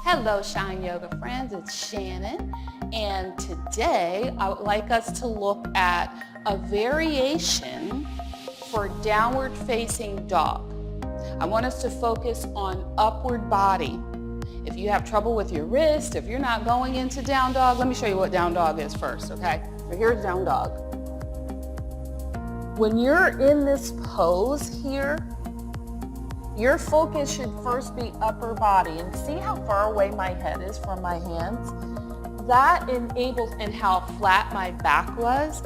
Hello Shine Yoga friends, it's Shannon, and today I would like us to look at a variation for downward facing dog. I want us to focus on upward body. If you have trouble with your wrist, if you're not going into down dog, let me show you what down dog is first, okay? So here's down dog. When you're in this pose here, your focus should first be upper body, and see how far away my head is from my hands? That enables, and how flat my back was,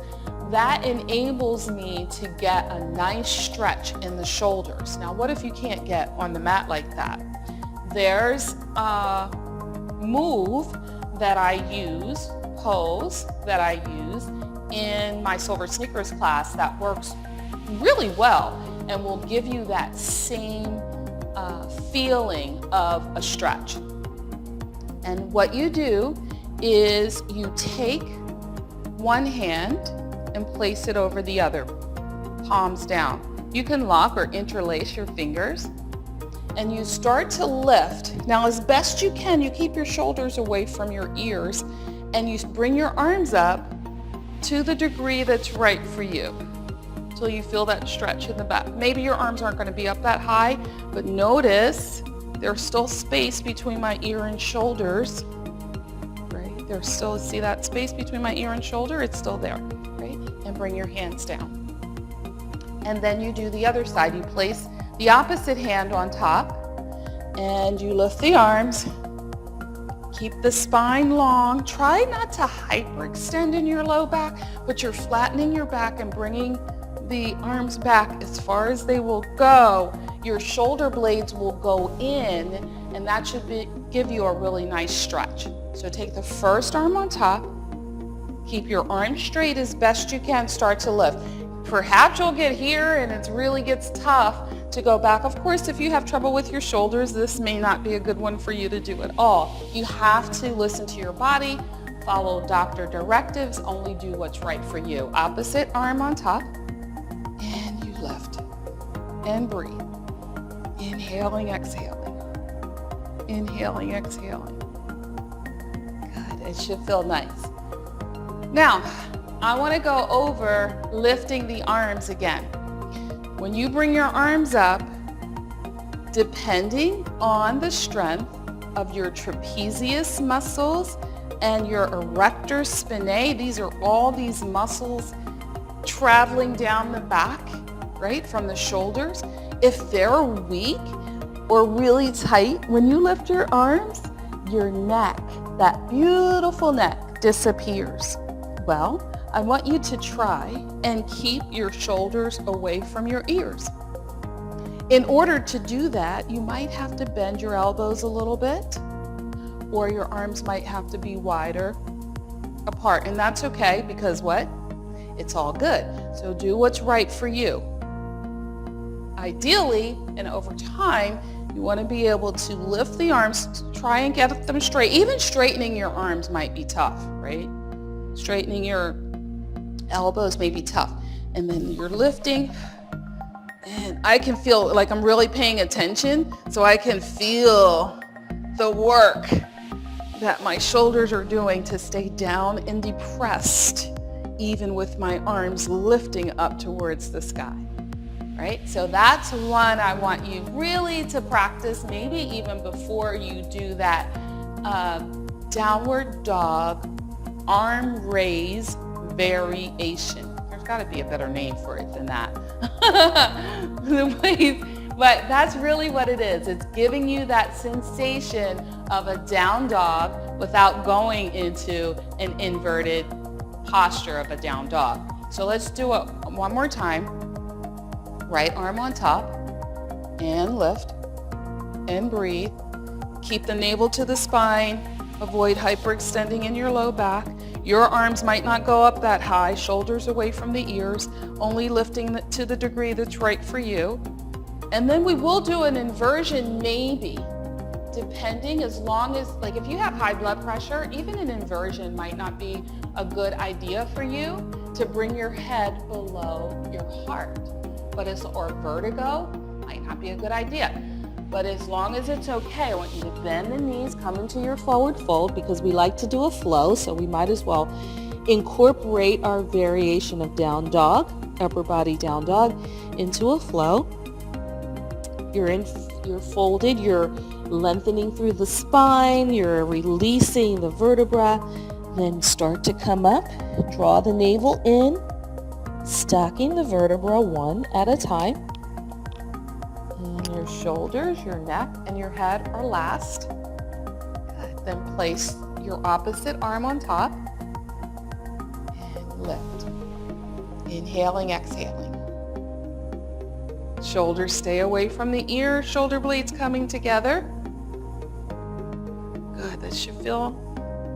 that enables me to get a nice stretch in the shoulders. Now, what if you can't get on the mat like that? There's a move that I use, pose that I use in my Silver Sneakers class that works really well and will give you that same feeling of a stretch. And what you do is you take one hand and place it over the other, palms down. You can lock or interlace your fingers, and you start to lift. Now, as best you can, you keep your shoulders away from your ears, and you bring your arms up to the degree that's right for you, till you feel that stretch in the back. Maybe your arms aren't going to be up that high, but notice there's still space between my ear and shoulders, right? There's still, see that space between my ear and shoulder? It's still there, right? And bring your hands down. And then you do the other side. You place the opposite hand on top, and you lift the arms. Keep the spine long. Try not to hyperextend in your low back, but you're flattening your back and bringing the arms back as far as they will go. Your shoulder blades will go in, and that should give you a really nice stretch. So take the first arm on top, keep your arms straight as best you can, start to lift. Perhaps you'll get here and it really gets tough to go back. Of course, if you have trouble with your shoulders, this may not be a good one for you to do at all. You have to listen to your body, follow doctor directives, only do what's right for you. Opposite arm on top, and you lift and breathe. Inhaling, exhaling. Inhaling, exhaling. Good, it should feel nice. Now, I want to go over lifting the arms again. When you bring your arms up, depending on the strength of your trapezius muscles and your erector spinae, these are all these muscles traveling down the back, right, from the shoulders. If they're weak or really tight, when you lift your arms, your neck, that beautiful neck, disappears. Well, I want you to try and keep your shoulders away from your ears. In order to do that, you might have to bend your elbows a little bit, or your arms might have to be wider apart. And that's okay, because what? It's all good. So do what's right for you. Ideally, and over time, you want to be able to lift the arms, try and get them straight. Even straightening your arms might be tough, right? Straightening your elbows may be tough. And then you're lifting, and I can feel like I'm really paying attention, so I can feel the work that my shoulders are doing to stay down and depressed, even with my arms lifting up towards the sky. Right? So that's one I want you really to practice, maybe even before you do that downward dog arm raise variation. There's got to be a better name for it than that. But that's really what it is. It's giving you that sensation of a down dog without going into an inverted posture of a down dog. So let's do it one more time. Right arm on top, and lift, and breathe. Keep the navel to the spine. Avoid hyperextending in your low back. Your arms might not go up that high, shoulders away from the ears, only lifting to the degree that's right for you. And then we will do an inversion maybe, depending, as long as, like if you have high blood pressure, even an inversion might not be a good idea for you to bring your head below your heart. Or vertigo might not be a good idea. But as long as it's okay, I want you to bend the knees, come into your forward fold because we like to do a flow, so we might as well incorporate our variation of down dog, upper body down dog, into a flow. You're folded, you're lengthening through the spine, you're releasing the vertebra, then start to come up, draw the navel in, stacking the vertebra one at a time. And your shoulders, your neck, and your head are last. Good. Then place your opposite arm on top and lift. Inhaling, exhaling. Shoulders stay away from the ear, shoulder blades coming together. Good. This should feel,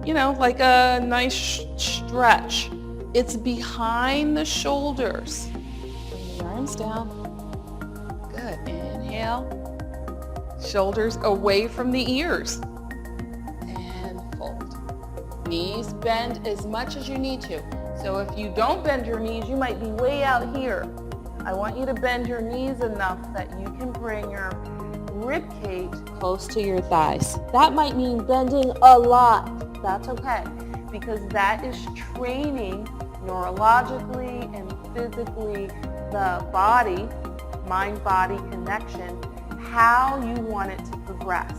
like a nice stretch. It's behind the shoulders. Bring the arms down. Good. Inhale. Shoulders away from the ears. And fold. Knees bend as much as you need to. So if you don't bend your knees, you might be way out here. I want you to bend your knees enough that you can bring your rib cage close to your thighs. That might mean bending a lot. That's okay, because that is training neurologically and physically the body, mind-body connection, how you want it to progress.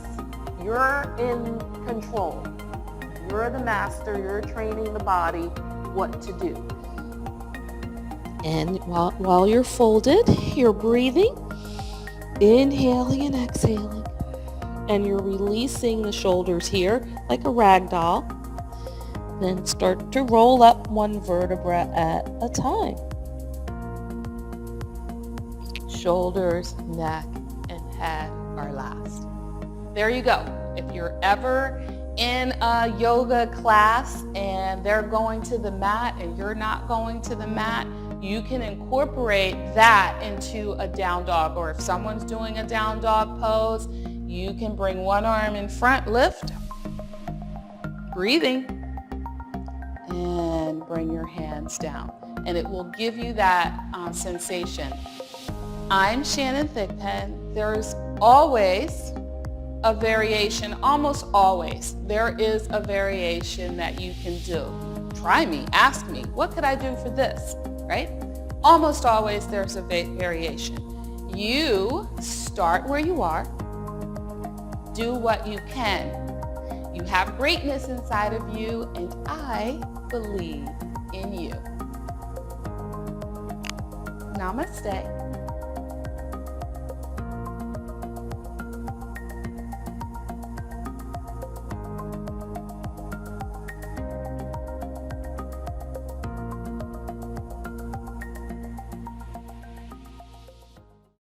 You're in control. You're the master. You're training the body what to do. And while you're folded, you're breathing, inhaling and exhaling. And you're releasing the shoulders here like a rag doll. Then start to roll up one vertebra at a time. Shoulders, neck, and head are last. There you go. If you're ever in a yoga class and they're going to the mat and you're not going to the mat, you can incorporate that into a down dog. Or if someone's doing a down dog pose, you can bring one arm in front, lift, breathing, and bring your hands down. And it will give you that sensation. I'm Shannon Thigpen. There's always a variation, almost always, there is a variation that you can do. Try me, ask me, what could I do for this, right? Almost always there's a variation. You start where you are, do what you can. You have greatness inside of you, and I believe in you. Namaste.